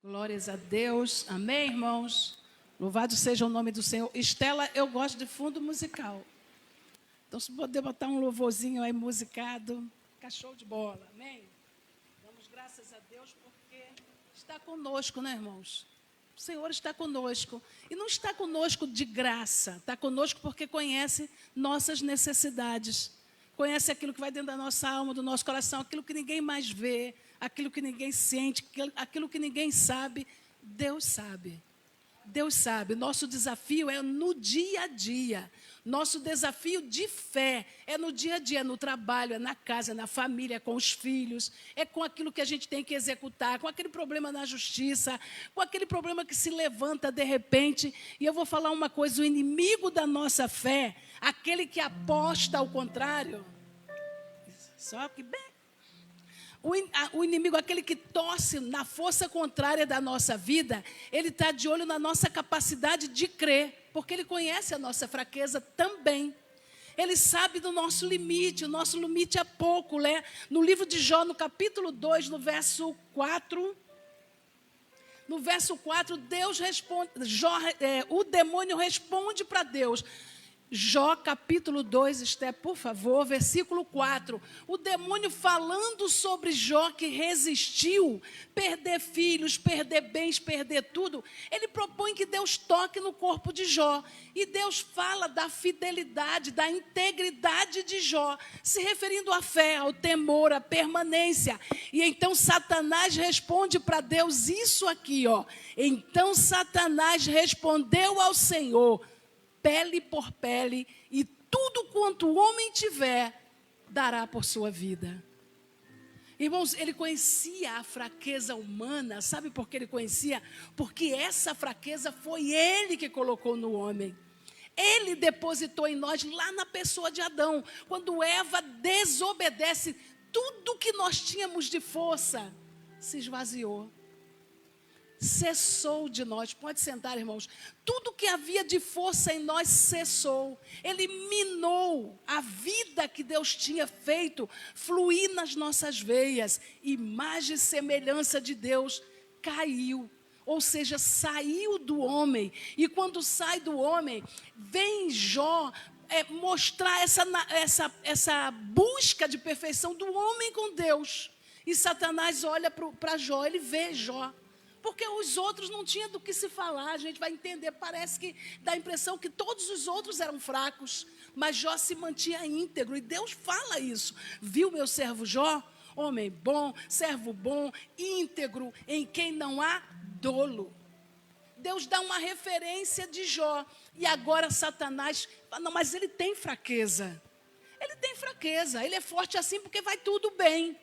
Glórias a Deus. Amém, irmãos? Louvado seja o nome do Senhor. Estela, eu gosto de fundo musical. Então, se poder botar um louvorzinho aí musicado, fica show de bola. Amém? Damos graças a Deus porque está conosco, né, irmãos? O Senhor está conosco. E não está conosco de graça. Está conosco porque conhece nossas necessidades. Conhece aquilo que vai dentro da nossa alma, do nosso coração, aquilo que ninguém mais vê, aquilo que ninguém sente, aquilo que ninguém sabe. Deus sabe. Deus sabe. Nosso desafio é no dia a dia. Nosso desafio de fé é no dia a dia, no trabalho, é na casa, é na família, é com os filhos, é com aquilo que a gente tem que executar, com aquele problema na justiça, com aquele problema que se levanta de repente. E eu vou falar uma coisa: o inimigo da nossa fé, aquele que aposta ao contrário, só que bem, o inimigo, aquele que torce na força contrária da nossa vida, ele está de olho na nossa capacidade de crer, porque ele conhece a nossa fraqueza também. Ele sabe do nosso limite, o nosso limite é pouco, né? No livro de Jó, no capítulo 2, no verso 4, Deus responde, o demônio responde para Deus. Jó, capítulo 2, Esté, por favor, versículo 4. O demônio falando sobre Jó, que resistiu, perder filhos, perder bens, perder tudo. Ele propõe que Deus toque no corpo de Jó. E Deus fala da fidelidade, da integridade de Jó, se referindo à fé, ao temor, à permanência. E então Satanás responde para Deus isso aqui, ó. Então Satanás respondeu ao Senhor: pele por pele, e tudo quanto o homem tiver, dará por sua vida. Irmãos, ele conhecia a fraqueza humana. Sabe por que ele conhecia? Porque essa fraqueza foi ele que colocou no homem. Ele depositou em nós lá na pessoa de Adão. Quando Eva desobedece, tudo que nós tínhamos de força se esvaziou. Cessou de nós. Pode sentar, irmãos. Tudo que havia de força em nós cessou. Eliminou a vida que Deus tinha feito fluir nas nossas veias. Imagem e semelhança de Deus caiu. Ou seja, saiu do homem. E quando sai do homem, vem Jó mostrar essa busca de perfeição do homem com Deus. E Satanás olha para Jó, ele vê Jó. Porque os outros não tinham do que se falar, a gente vai entender. Parece que dá a impressão que todos os outros eram fracos, mas Jó se mantinha íntegro, e Deus fala isso. Viu meu servo Jó? Homem bom, servo bom, íntegro, em quem não há dolo. Deus dá uma referência de Jó. E agora Satanás fala: não, mas ele tem fraqueza. Ele tem fraqueza, ele é forte assim porque vai tudo bem.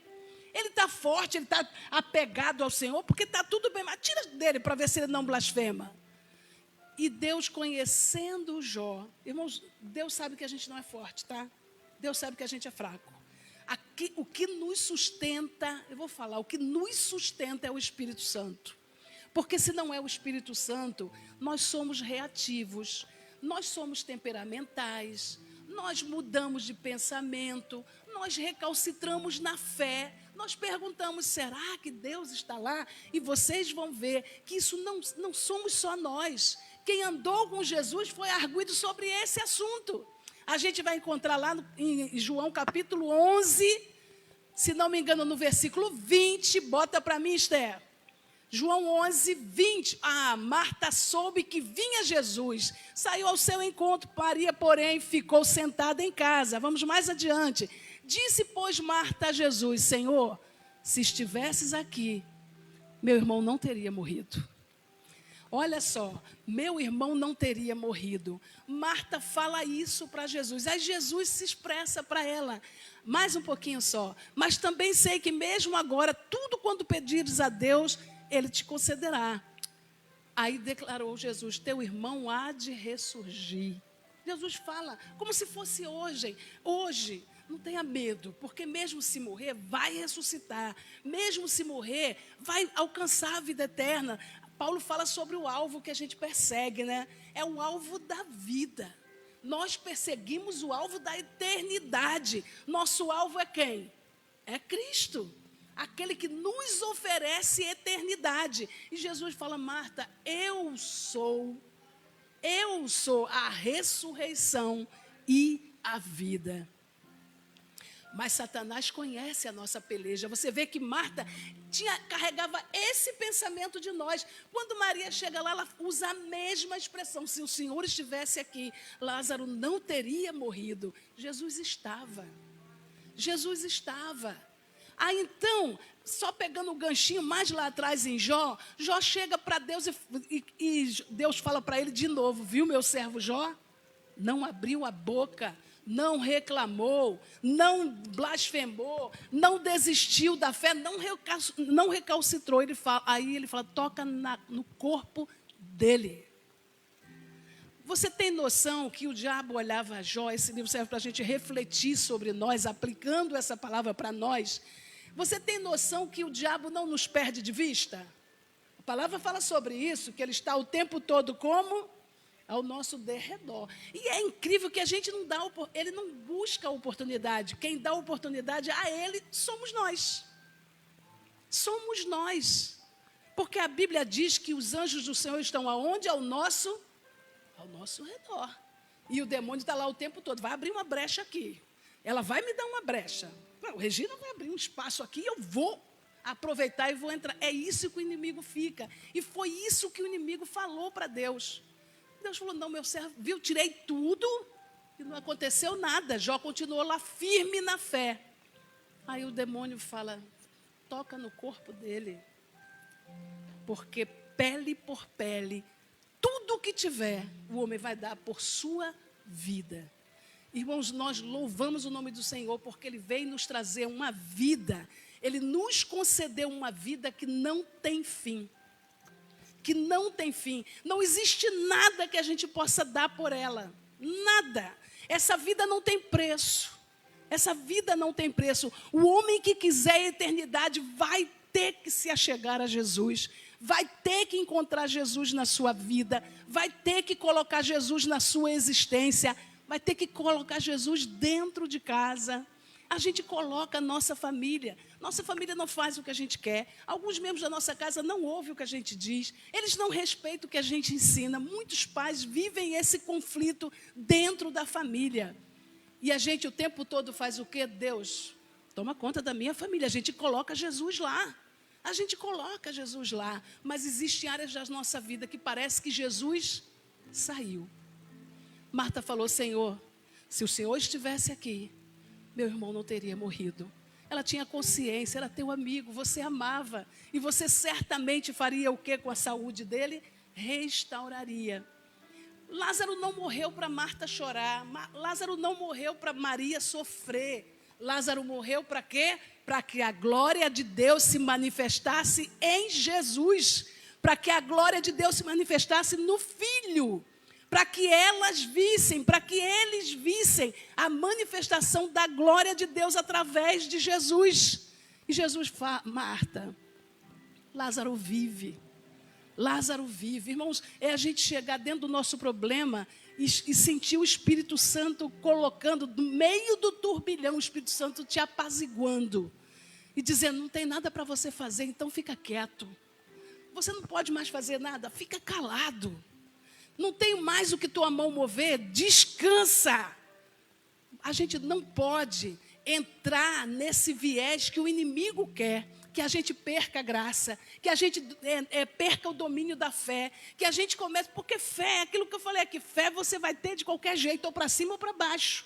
Ele está forte, ele está apegado ao Senhor, porque está tudo bem, mas tira dele para ver se ele não blasfema. E Deus, conhecendo Jó, irmãos, Deus sabe que a gente não é forte, tá? Deus sabe que a gente é fraco. Aqui, o que nos sustenta, eu vou falar, o que nos sustenta é o Espírito Santo. Porque se não é o Espírito Santo, nós somos reativos, nós somos temperamentais, nós mudamos de pensamento, nós recalcitramos na fé. Nós perguntamos: será que Deus está lá? E vocês vão ver que isso não somos só nós. Quem andou com Jesus foi arguido sobre esse assunto. A gente vai encontrar lá em João capítulo 11, se não me engano, no versículo 20. Bota para mim, Esther. João 11, 20. Marta soube que vinha Jesus, saiu ao seu encontro. Maria, porém, ficou sentada em casa. Vamos mais adiante. Disse, pois, Marta a Jesus: Senhor, se estivesses aqui, meu irmão não teria morrido. Olha só, meu irmão não teria morrido. Marta fala isso para Jesus. Aí Jesus se expressa para ela: mais um pouquinho só. Mas também sei que mesmo agora, tudo quanto pedires a Deus, Ele te concederá. Aí declarou Jesus: teu irmão há de ressurgir. Jesus fala como se fosse hoje. Hoje. Não tenha medo, porque mesmo se morrer, vai ressuscitar. Mesmo se morrer, vai alcançar a vida eterna. Paulo fala sobre o alvo que a gente persegue, né? É o alvo da vida. Nós perseguimos o alvo da eternidade. Nosso alvo é quem? É Cristo. aquele que nos oferece eternidade. E Jesus fala: Marta, eu sou a ressurreição e a vida. Mas Satanás conhece a nossa peleja. Você vê que Marta carregava esse pensamento de nós. Quando Maria chega lá, ela usa a mesma expressão. Se o Senhor estivesse aqui, Lázaro não teria morrido. Jesus estava. Jesus estava. Aí então, só pegando o ganchinho mais lá atrás em Jó, Jó chega para Deus e Deus fala para ele de novo: viu meu servo Jó? Não abriu a boca, não reclamou, não blasfemou, não desistiu da fé, não recalcitrou. Aí ele fala: toca no corpo dele. Você tem noção que o diabo olhava a Jó? Esse livro serve para a gente refletir sobre nós, aplicando essa palavra para nós. Você tem noção que o diabo não nos perde de vista? A palavra fala sobre isso, que ele está o tempo todo como? Ao nosso derredor. E é incrível que a gente ele não busca a oportunidade. Quem dá oportunidade a ele somos nós. Somos nós. Porque a Bíblia diz que os anjos do Senhor estão aonde? Ao nosso redor. E o demônio está lá o tempo todo. Vai abrir uma brecha aqui. Ela vai me dar uma brecha. O Regina vai abrir um espaço aqui e eu vou aproveitar e vou entrar. É isso que o inimigo fica. E foi isso que o inimigo falou para Deus. Deus falou: não, meu servo, viu, tirei tudo e não aconteceu nada. Jó continuou lá firme na fé. Aí o demônio fala: toca no corpo dele. Porque pele por pele, tudo o que tiver, o homem vai dar por sua vida. Irmãos, nós louvamos o nome do Senhor porque Ele veio nos trazer uma vida. Ele nos concedeu uma vida que não tem fim. Que não tem fim. Não existe nada que a gente possa dar por ela. Nada. Essa vida não tem preço. Essa vida não tem preço. O homem que quiser a eternidade vai ter que se achegar a Jesus. Vai ter que encontrar Jesus na sua vida. Vai ter que colocar Jesus na sua existência. Vai ter que colocar Jesus dentro de casa. A gente coloca a nossa família. Nossa família não faz o que a gente quer. Alguns membros da nossa casa não ouvem o que a gente diz. Eles não respeitam o que a gente ensina. Muitos pais vivem esse conflito dentro da família. E a gente o tempo todo faz o quê? Deus, toma conta da minha família. A gente coloca Jesus lá. A gente coloca Jesus lá. Mas existem áreas da nossa vida que parece que Jesus saiu. Marta falou: Senhor, se o Senhor estivesse aqui, meu irmão não teria morrido. Ela tinha consciência, era teu amigo, você amava. E você certamente faria o que com a saúde dele? Restauraria. Lázaro não morreu para Marta chorar. Lázaro não morreu para Maria sofrer. Lázaro morreu para quê? Para que a glória de Deus se manifestasse em Jesus. Para que a glória de Deus se manifestasse no Filho. Para que elas vissem, para que eles vissem a manifestação da glória de Deus através de Jesus. E Jesus fala: Marta, Lázaro vive. Lázaro vive. Irmãos, é a gente chegar dentro do nosso problema e sentir o Espírito Santo colocando no meio do turbilhão, o Espírito Santo te apaziguando e dizendo: não tem nada para você fazer, então fica quieto. Você não pode mais fazer nada, fica calado. Não tem mais o que tua mão mover, descansa. A gente não pode entrar nesse viés que o inimigo quer, que a gente perca a graça, que a gente perca o domínio da fé, que a gente comece, porque fé é aquilo que eu falei aqui, fé você vai ter de qualquer jeito, ou para cima ou para baixo.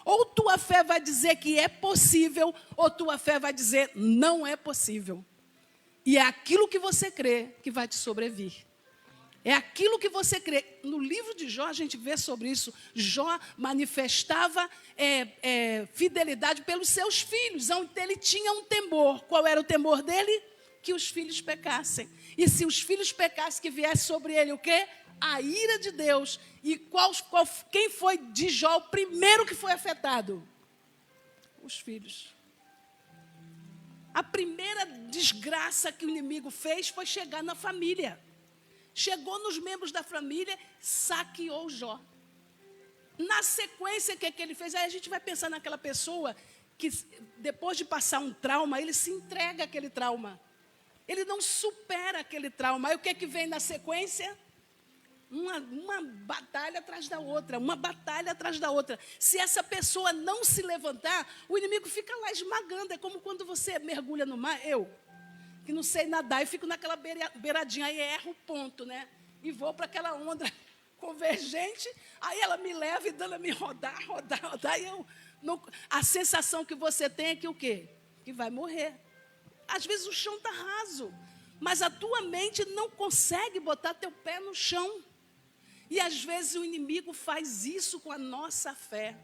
Ou tua fé vai dizer que é possível, ou tua fé vai dizer não é possível. E é aquilo que você crê que vai te sobrevir. É aquilo que você crê. No livro de Jó, a gente vê sobre isso. Jó manifestava fidelidade pelos seus filhos. Então, ele tinha um temor. Qual era o temor dele? Que os filhos pecassem. E se os filhos pecassem, que viesse sobre ele o quê? A ira de Deus. E quem foi de Jó o primeiro que foi afetado? Os filhos. A primeira desgraça que o inimigo fez foi chegar na família. Chegou nos membros da família, saqueou Jó. Na sequência, o que ele fez? Aí a gente vai pensar naquela pessoa que depois de passar um trauma, ele se entrega àquele trauma. Ele não supera aquele trauma. Aí o que é que vem na sequência? Uma batalha atrás da outra, uma batalha atrás da outra. Se essa pessoa não se levantar, o inimigo fica lá esmagando. É como quando você mergulha no mar, eu, que não sei nadar, e fico naquela beiradinha, aí erro o ponto, né? E vou para aquela onda convergente, aí ela me leva e dando a me rodar, e eu... Não, a sensação que você tem é que o quê? Que vai morrer. Às vezes o chão está raso, mas a tua mente não consegue botar teu pé no chão. E às vezes o inimigo faz isso com a nossa fé,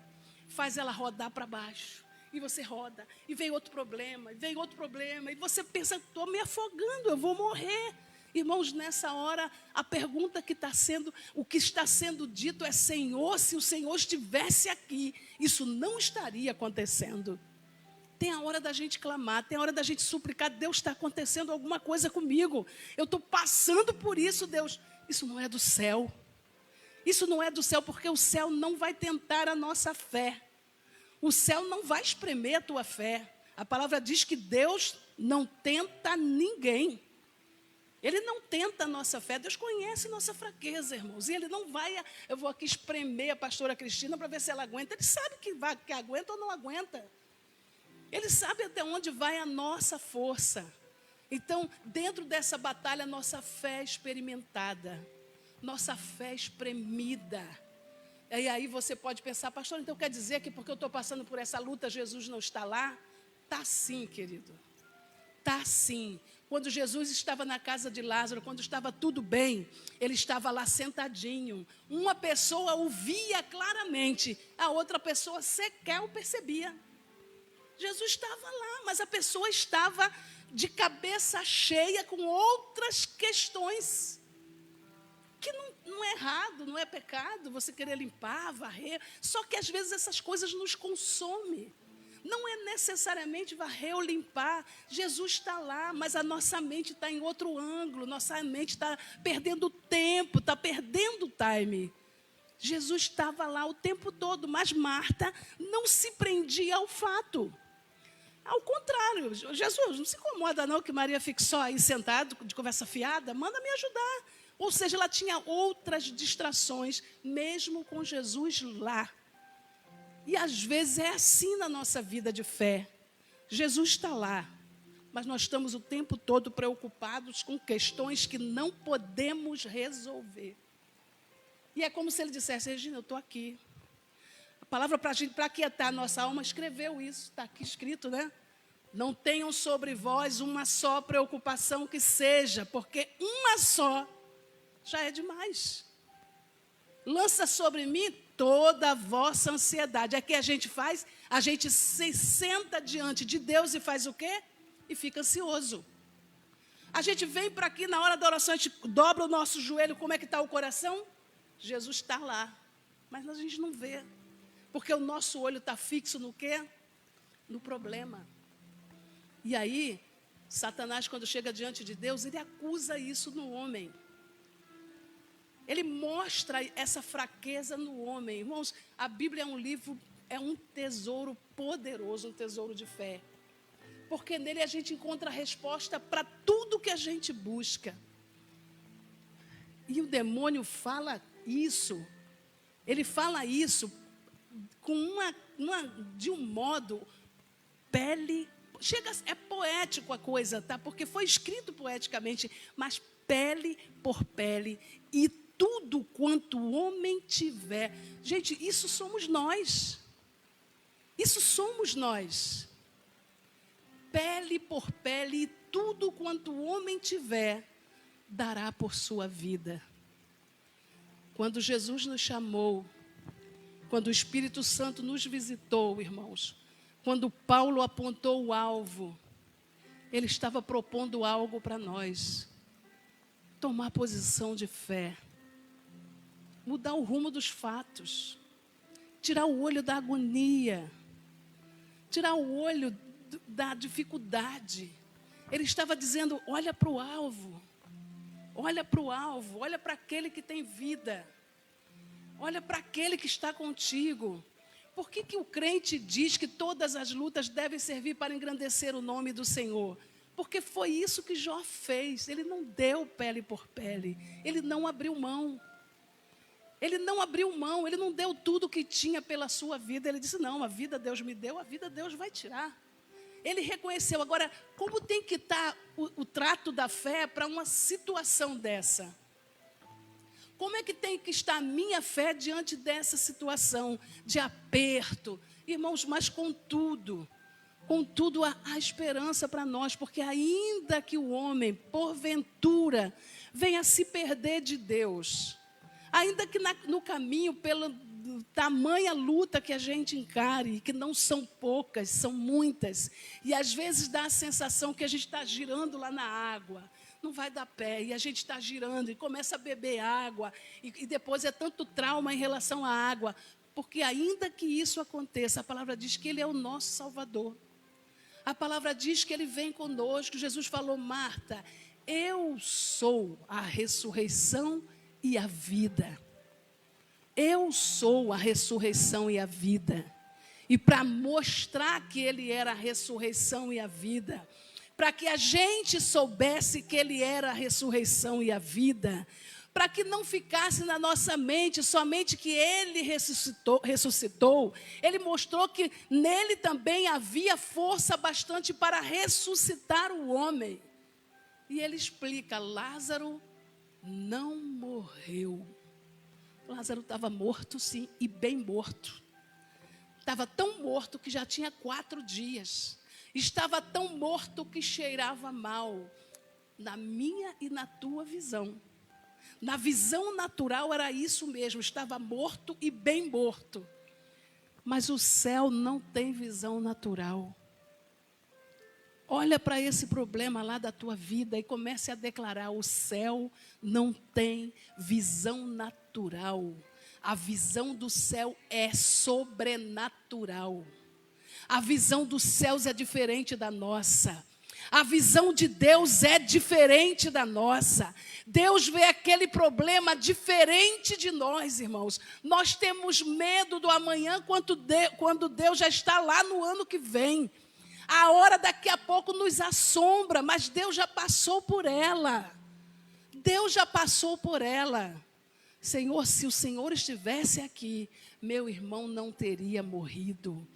faz ela rodar para baixo. E você roda, e vem outro problema, e você pensa, estou me afogando, eu vou morrer. Irmãos, nessa hora, a pergunta que está sendo, o que está sendo dito é: Senhor, se o Senhor estivesse aqui, isso não estaria acontecendo. Tem a hora da gente clamar, tem a hora da gente suplicar: Deus, está acontecendo alguma coisa comigo. Eu estou passando por isso, Deus. Isso não é do céu. Isso não é do céu, porque o céu não vai tentar a nossa fé. O céu não vai espremer a tua fé. A palavra diz que Deus não tenta ninguém. Ele não tenta a nossa fé. Deus conhece nossa fraqueza, irmãos. E Ele não vai... Eu vou aqui espremer a pastora Cristina para ver se ela aguenta. Ele sabe que aguenta ou não aguenta. Ele sabe até onde vai a nossa força. Então, dentro dessa batalha, nossa fé é experimentada. Nossa fé espremida. E aí você pode pensar: pastor, então quer dizer que porque eu estou passando por essa luta, Jesus não está lá? Está sim, querido. Está sim. Quando Jesus estava na casa de Lázaro, quando estava tudo bem, ele estava lá sentadinho. Uma pessoa o via claramente, a outra pessoa sequer o percebia. Jesus estava lá, mas a pessoa estava de cabeça cheia com outras questões. Que não é errado, não é pecado você querer limpar, varrer. Só que às vezes essas coisas nos consomem. Não é necessariamente varrer ou limpar. Jesus está lá, mas a nossa mente está em outro ângulo. Nossa mente está perdendo tempo, está perdendo time. Jesus estava lá o tempo todo, mas Marta não se prendia ao fato. Ao contrário, Jesus, não se incomoda não que Maria fique só aí sentada, de conversa fiada, manda me ajudar. Ou seja, ela tinha outras distrações, mesmo com Jesus lá. E às vezes é assim na nossa vida de fé. Jesus está lá, mas nós estamos o tempo todo preocupados com questões que não podemos resolver. E é como se ele dissesse: Regina, eu estou aqui. A palavra para aquietar a nossa alma escreveu isso, está aqui escrito, né? Não tenham sobre vós uma só preocupação que seja, porque uma só já é demais. Lança sobre mim toda a vossa ansiedade. É que a gente faz? A gente se senta diante de Deus e faz o quê? E fica ansioso. A gente vem para aqui na hora da oração, a gente dobra o nosso joelho, como é que está o coração? Jesus está lá, mas a gente não vê. Porque o nosso olho está fixo no quê? No problema. E aí, Satanás, quando chega diante de Deus, ele acusa isso no homem. Ele mostra essa fraqueza no homem. Irmãos, a Bíblia é um livro, é um tesouro poderoso, um tesouro de fé. Porque nele a gente encontra a resposta para tudo que a gente busca. E o demônio fala isso. Ele fala isso com de um modo pele. É poético a coisa, tá? Porque foi escrito poeticamente, mas pele por pele. E tudo quanto o homem tiver. Gente, isso somos nós. Isso somos nós. Pele por pele, e tudo quanto o homem tiver, dará por sua vida. Quando Jesus nos chamou, quando o Espírito Santo nos visitou, irmãos, quando Paulo apontou o alvo, ele estava propondo algo para nós. Tomar posição de fé. Mudar o rumo dos fatos. Tirar o olho da agonia. Tirar o olho da dificuldade. Ele estava dizendo: olha para o alvo. Olha para o alvo. Olha para aquele que tem vida. Olha para aquele que está contigo. Por que o crente diz que todas as lutas devem servir para engrandecer o nome do Senhor? Porque foi isso que Jó fez. Ele não deu pele por pele. Ele não abriu mão. Ele não abriu mão. Ele não deu tudo que tinha pela sua vida. Ele disse, não, a vida Deus me deu, a vida Deus vai tirar. Ele reconheceu. Agora, como tem que estar o trato da fé para uma situação dessa? Como é que tem que estar a minha fé diante dessa situação de aperto? Irmãos, mas contudo há esperança para nós, porque ainda que o homem, porventura, venha se perder de Deus, ainda que no caminho, pela tamanha luta que a gente encare, que não são poucas, são muitas, e às vezes dá a sensação que a gente está girando lá na água, não vai dar pé, e a gente está girando e começa a beber água, e depois é tanto trauma em relação à água, porque ainda que isso aconteça, a palavra diz que Ele é o nosso Salvador. A palavra diz que Ele vem conosco. Jesus falou, Marta, eu sou a ressurreição e a vida. Eu sou a ressurreição e a vida. E para mostrar que Ele era a ressurreição e a vida, para que a gente soubesse que Ele era a ressurreição e a vida, para que não ficasse na nossa mente somente que Ele ressuscitou, Ele mostrou que nele também havia força bastante para ressuscitar o homem. E Ele explica, Lázaro não morreu. Lázaro estava morto, sim, e bem morto. Estava tão morto que já tinha 4 dias. Estava tão morto que cheirava mal. Na minha e na tua visão. Na visão natural era isso mesmo, estava morto e bem morto. Mas o céu não tem visão natural. Olha para esse problema lá da tua vida e comece a declarar, o céu não tem visão natural. A visão do céu é sobrenatural. A visão dos céus é diferente da nossa. A visão de Deus é diferente da nossa. Deus vê aquele problema diferente de nós, irmãos. Nós temos medo do amanhã quando Deus já está lá no ano que vem. A hora daqui a pouco nos assombra, mas Deus já passou por ela. Deus já passou por ela. Senhor, se o Senhor estivesse aqui, meu irmão não teria morrido.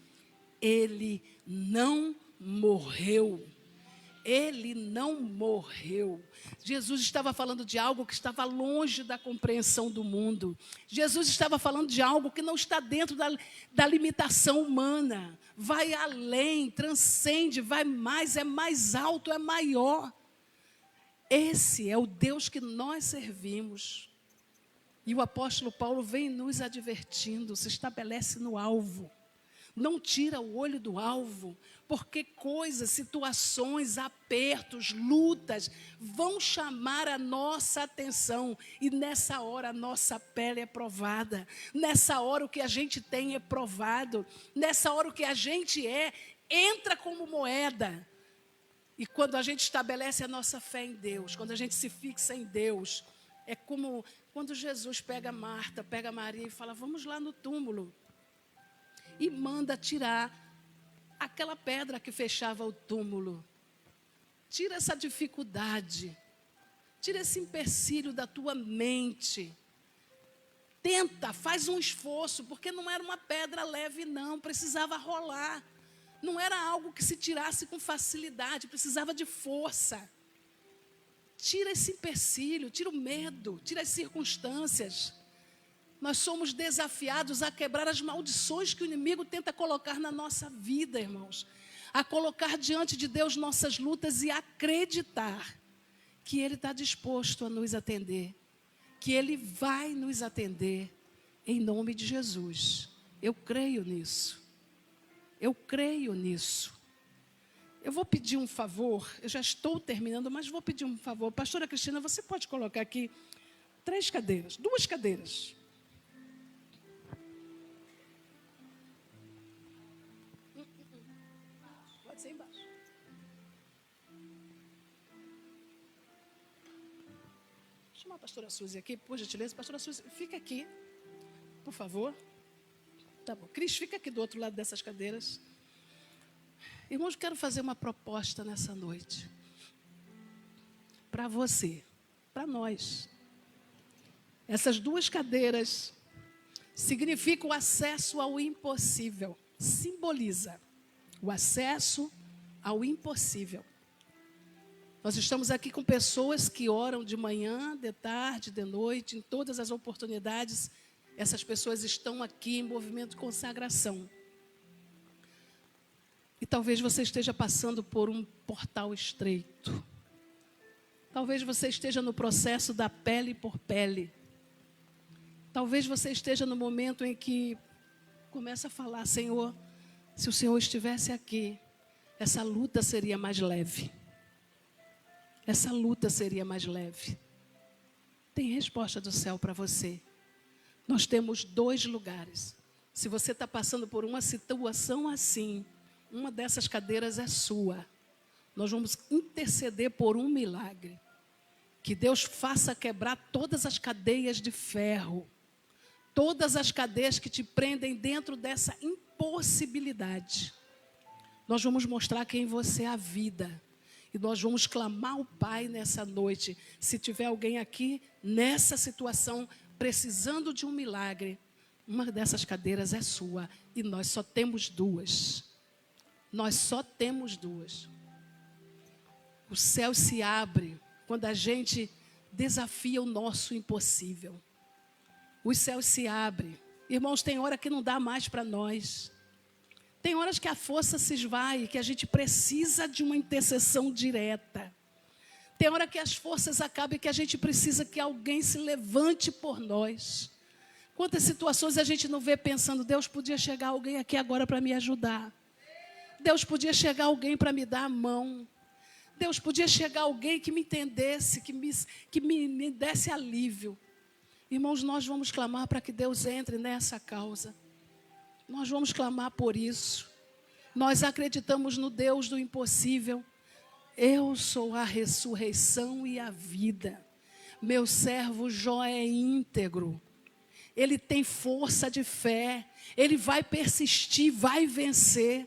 Ele não morreu. Ele não morreu. Jesus estava falando de algo que estava longe da compreensão do mundo. Jesus estava falando de algo que não está dentro da limitação humana. Vai além, transcende, vai mais, é mais alto, é maior. Esse é o Deus que nós servimos. E o apóstolo Paulo vem nos advertindo, se estabelece no alvo. Não tira o olho do alvo, porque coisas, situações, apertos, lutas vão chamar a nossa atenção. E nessa hora a nossa pele é provada. Nessa hora o que a gente tem é provado. Nessa hora o que a gente entra como moeda. E quando a gente estabelece a nossa fé em Deus, quando a gente se fixa em Deus, é como quando Jesus pega Marta, pega Maria e fala, vamos lá no túmulo. E manda tirar aquela pedra que fechava o túmulo. Tira essa dificuldade. Tira esse empecilho da tua mente. Tenta, faz um esforço, porque não era uma pedra leve não, precisava rolar. Não era algo que se tirasse com facilidade, precisava de força. Tira esse empecilho, tira o medo, tira as circunstâncias. Nós somos desafiados a quebrar as maldições que o inimigo tenta colocar na nossa vida, irmãos. A colocar diante de Deus nossas lutas e acreditar que Ele está disposto a nos atender. Que Ele vai nos atender em nome de Jesus. Eu creio nisso. Eu creio nisso. Eu vou pedir um favor, eu já estou terminando, mas vou pedir um favor. Pastora Cristina, você pode colocar aqui 2 cadeiras. Pode ser embaixo. Vou chamar a pastora Suzy aqui, por gentileza. Pastora Suzy, fica aqui, por favor. Tá bom. Cris, fica aqui do outro lado dessas cadeiras. Irmãos, quero fazer uma proposta nessa noite. Para você, para nós. Essas duas cadeiras significam o acesso ao impossível. Simboliza o acesso ao impossível. Nós estamos aqui com pessoas que oram de manhã, de tarde, de noite, em todas as oportunidades. Essas pessoas estão aqui em movimento de consagração. E talvez você esteja passando por um portal estreito. Talvez você esteja no processo da pele por pele. Talvez você esteja no momento em que começa a falar: Senhor, se o Senhor estivesse aqui, essa luta seria mais leve. Essa luta seria mais leve. Tem resposta do céu para você. Nós temos 2 lugares. Se você está passando por uma situação assim, uma dessas cadeiras é sua. Nós vamos interceder por um milagre. Que Deus faça quebrar todas as cadeias de ferro. Todas as cadeias que te prendem dentro dessa impossibilidade. Nós vamos mostrar quem você é a vida. E nós vamos clamar ao Pai nessa noite. Se tiver alguém aqui nessa situação, precisando de um milagre, uma dessas cadeiras é sua. E nós só temos 2. Nós só temos 2. O céu se abre quando a gente desafia o nosso impossível. Os céus se abrem. Irmãos, tem hora que não dá mais para nós. Tem horas que a força se esvai, que a gente precisa de uma intercessão direta. Tem hora que as forças acabam e que a gente precisa que alguém se levante por nós. Quantas situações a gente não vê pensando: Deus, podia chegar alguém aqui agora para me ajudar. Deus, podia chegar alguém para me dar a mão. Deus, podia chegar alguém que me entendesse, que me desse alívio. Irmãos, nós vamos clamar para que Deus entre nessa causa. Nós vamos clamar por isso. Nós acreditamos no Deus do impossível. Eu sou a ressurreição e a vida. Meu servo Jó é íntegro. Ele tem força de fé. Ele vai persistir, vai vencer.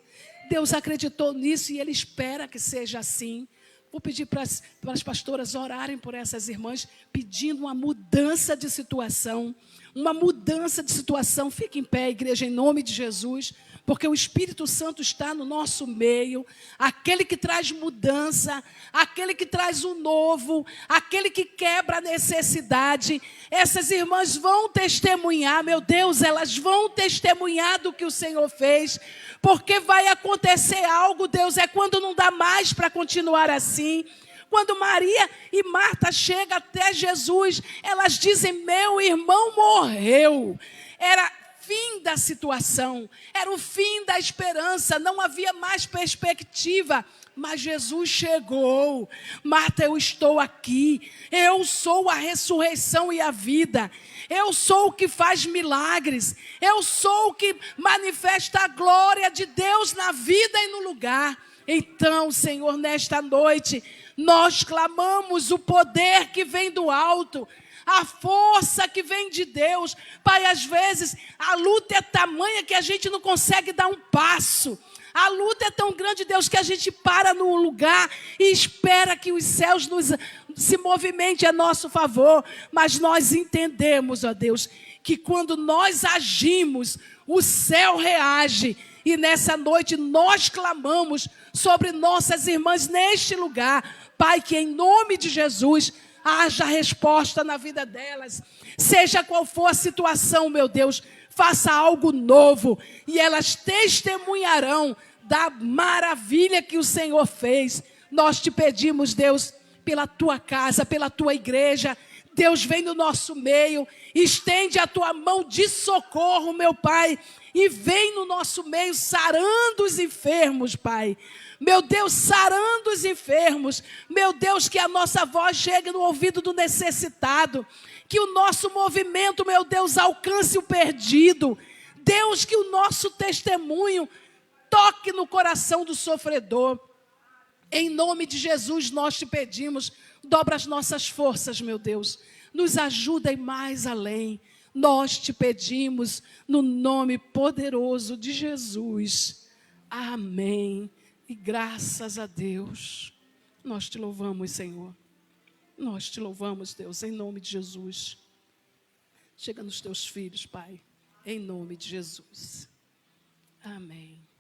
Deus acreditou nisso e Ele espera que seja assim. Vou pedir para as pastoras orarem por essas irmãs, pedindo uma mudança de situação. Uma mudança de situação. Fique em pé, igreja, em nome de Jesus, porque o Espírito Santo está no nosso meio. Aquele que traz mudança, aquele que traz o novo, aquele que quebra a necessidade. Essas irmãs vão testemunhar, meu Deus, elas vão testemunhar do que o Senhor fez, porque vai acontecer algo, Deus, é quando não dá mais para continuar assim. Quando Maria e Marta chegam até Jesus, elas dizem: meu irmão morreu. Era fim da situação, era o fim da esperança, não havia mais perspectiva. Mas Jesus chegou. Marta, eu estou aqui. Eu sou a ressurreição e a vida. Eu sou o que faz milagres. Eu sou o que manifesta a glória de Deus na vida e no lugar. Então, Senhor, nesta noite, nós clamamos o poder que vem do alto, a força que vem de Deus. Pai, às vezes a luta é tamanha que a gente não consegue dar um passo. A luta é tão grande, Deus, que a gente para no lugar e espera que os céus se movimentem a nosso favor. Mas nós entendemos, ó Deus, que quando nós agimos, o céu reage. E nessa noite nós clamamos sobre nossas irmãs neste lugar. Pai, que em nome de Jesus haja resposta na vida delas. Seja qual for a situação, meu Deus, faça algo novo. E elas testemunharão da maravilha que o Senhor fez. Nós te pedimos, Deus, pela tua casa, pela tua igreja. Deus, vem no nosso meio, estende a tua mão de socorro, meu Pai, e vem no nosso meio sarando os enfermos, Pai. Meu Deus, sarando os enfermos. Meu Deus, que a nossa voz chegue no ouvido do necessitado. Que o nosso movimento, meu Deus, alcance o perdido. Deus, que o nosso testemunho toque no coração do sofredor. Em nome de Jesus, nós te pedimos, dobra as nossas forças, meu Deus. Nos ajuda a ir mais além. Nós te pedimos no nome poderoso de Jesus. Amém. E graças a Deus. Nós te louvamos, Senhor. Nós te louvamos, Deus, em nome de Jesus. Chega nos teus filhos, Pai, em nome de Jesus. Amém.